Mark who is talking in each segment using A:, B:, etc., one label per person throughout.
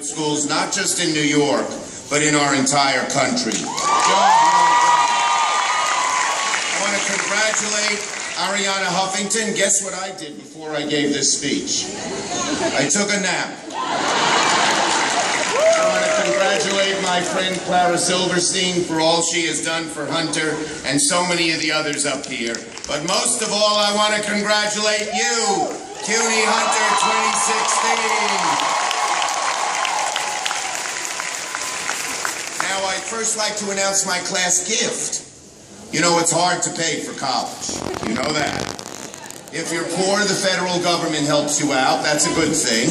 A: Schools, not just in New York, but in our entire country. I want to congratulate Arianna Huffington. Guess what I did before I gave this speech? I took a nap. I want to congratulate my friend Clara Silverstein for all she has done for Hunter and so many of the others up here. But most of all, I want to congratulate you, CUNY Hunter 2016. Now, I'd first like to announce my class gift. You know, it's hard to pay for college. You know that. If you're poor, the federal government helps you out. That's a good thing.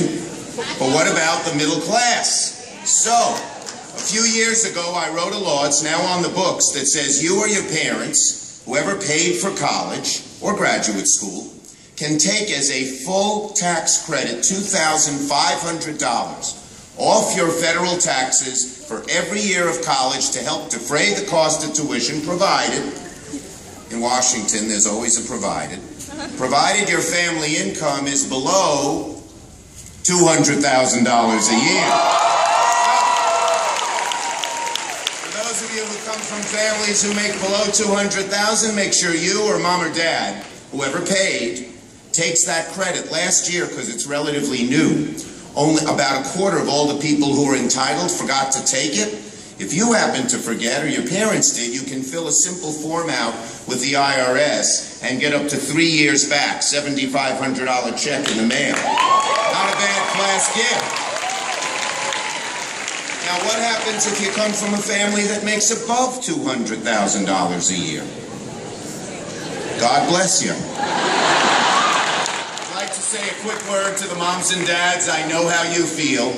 A: But what about the middle class? So, a few years ago, I wrote a law, it's now on the books, that says you or your parents, whoever paid for college or graduate school, can take as a full tax credit $2,500 off your federal taxes for every year of college to help defray the cost of tuition, provided, in Washington there's always a provided your family income is below $200,000 a year. For those of you who come from families who make below $200,000, make sure you or mom or dad, whoever paid, takes that credit. Last year, because it's relatively new, only about a quarter of all the people who are entitled forgot to take it. If you happen to forget, or your parents did, you can fill a simple form out with the IRS and get up to 3 years back, $7,500 check in the mail. Not a bad class gift. Now, what happens if you come from a family that makes above $200,000 a year? God bless you. Say a quick word to the moms and dads. I know how you feel.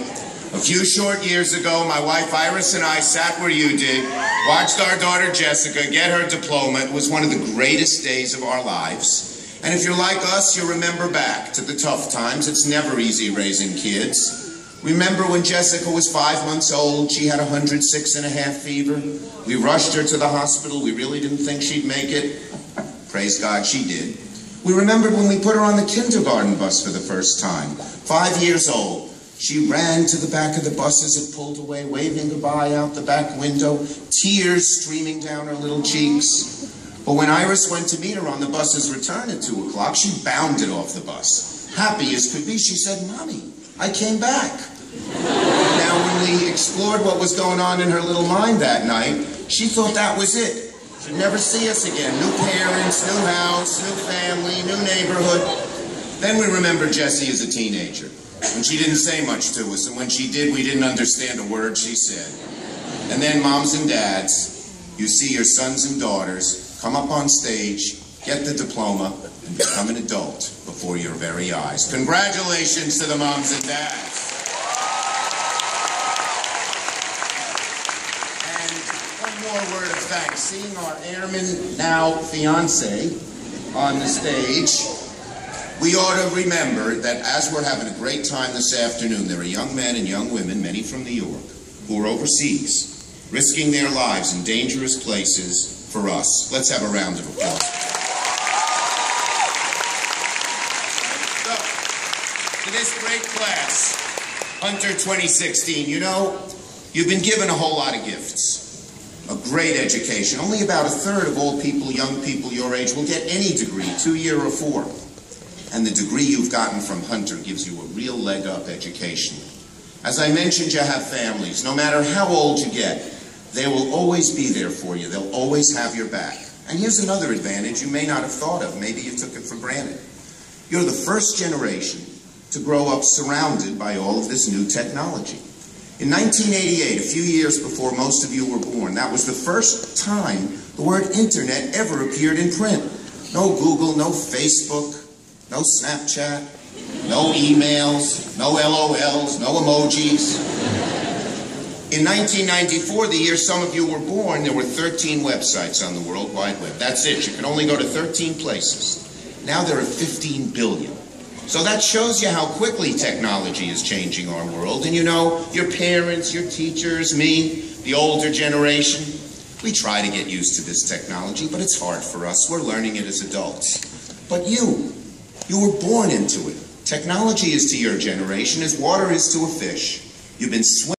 A: A few short years ago, my wife Iris and I sat where you did, watched our daughter Jessica get her diploma. It was one of the greatest days of our lives. And if you're like us, you remember back to the tough times. It's never easy raising kids. Remember when Jessica was 5 months old, she had 106.5 fever. We rushed her to the hospital. We really didn't think she'd make it. Praise God, she did. We remembered when we put her on the kindergarten bus for the first time. 5 years old. She ran to the back of the bus as it pulled away, waving goodbye out the back window, tears streaming down her little cheeks. But when Iris went to meet her on the bus's return at 2 o'clock, she bounded off the bus. Happy as could be, she said, "Mommy, I came back." Now, when we explored what was going on in her little mind that night, she thought that was it. She'd never see us again. New parents, new house, new family, new neighborhood. Then we remembered Jessie as a teenager, when she didn't say much to us, and when she did, we didn't understand a word she said. And then moms and dads, you see your sons and daughters come up on stage, get the diploma, and become an adult before your very eyes. Congratulations to the moms and dads. More word of thanks. Seeing our airman, now fiance, on the stage, we ought to remember that as we're having a great time this afternoon, there are young men and young women, many from New York, who are overseas, risking their lives in dangerous places for us. Let's have a round of applause. So, to this great class, Hunter 2016, you know, you've been given a whole lot of gifts. A great education. Only about a third of all people, young people your age, will get any degree, 2-year or 4. And the degree you've gotten from Hunter gives you a real leg up education. As I mentioned, you have families. No matter how old you get, they will always be there for you. They'll always have your back. And here's another advantage you may not have thought of. Maybe you took it for granted. You're the first generation to grow up surrounded by all of this new technology. In 1988, a few years before most of you were born, that was the first time the word internet ever appeared in print. No Google, no Facebook, no Snapchat, no emails, no LOLs, no emojis. In 1994, the year some of you were born, there were 13 websites on the World Wide Web. That's it. You can only go to 13 places. Now there are 15 billion. So that shows you how quickly technology is changing our world. And you know, your parents, your teachers, me, the older generation, we try to get used to this technology, but it's hard for us. We're learning it as adults. But you were born into it. Technology is to your generation as water is to a fish. You've been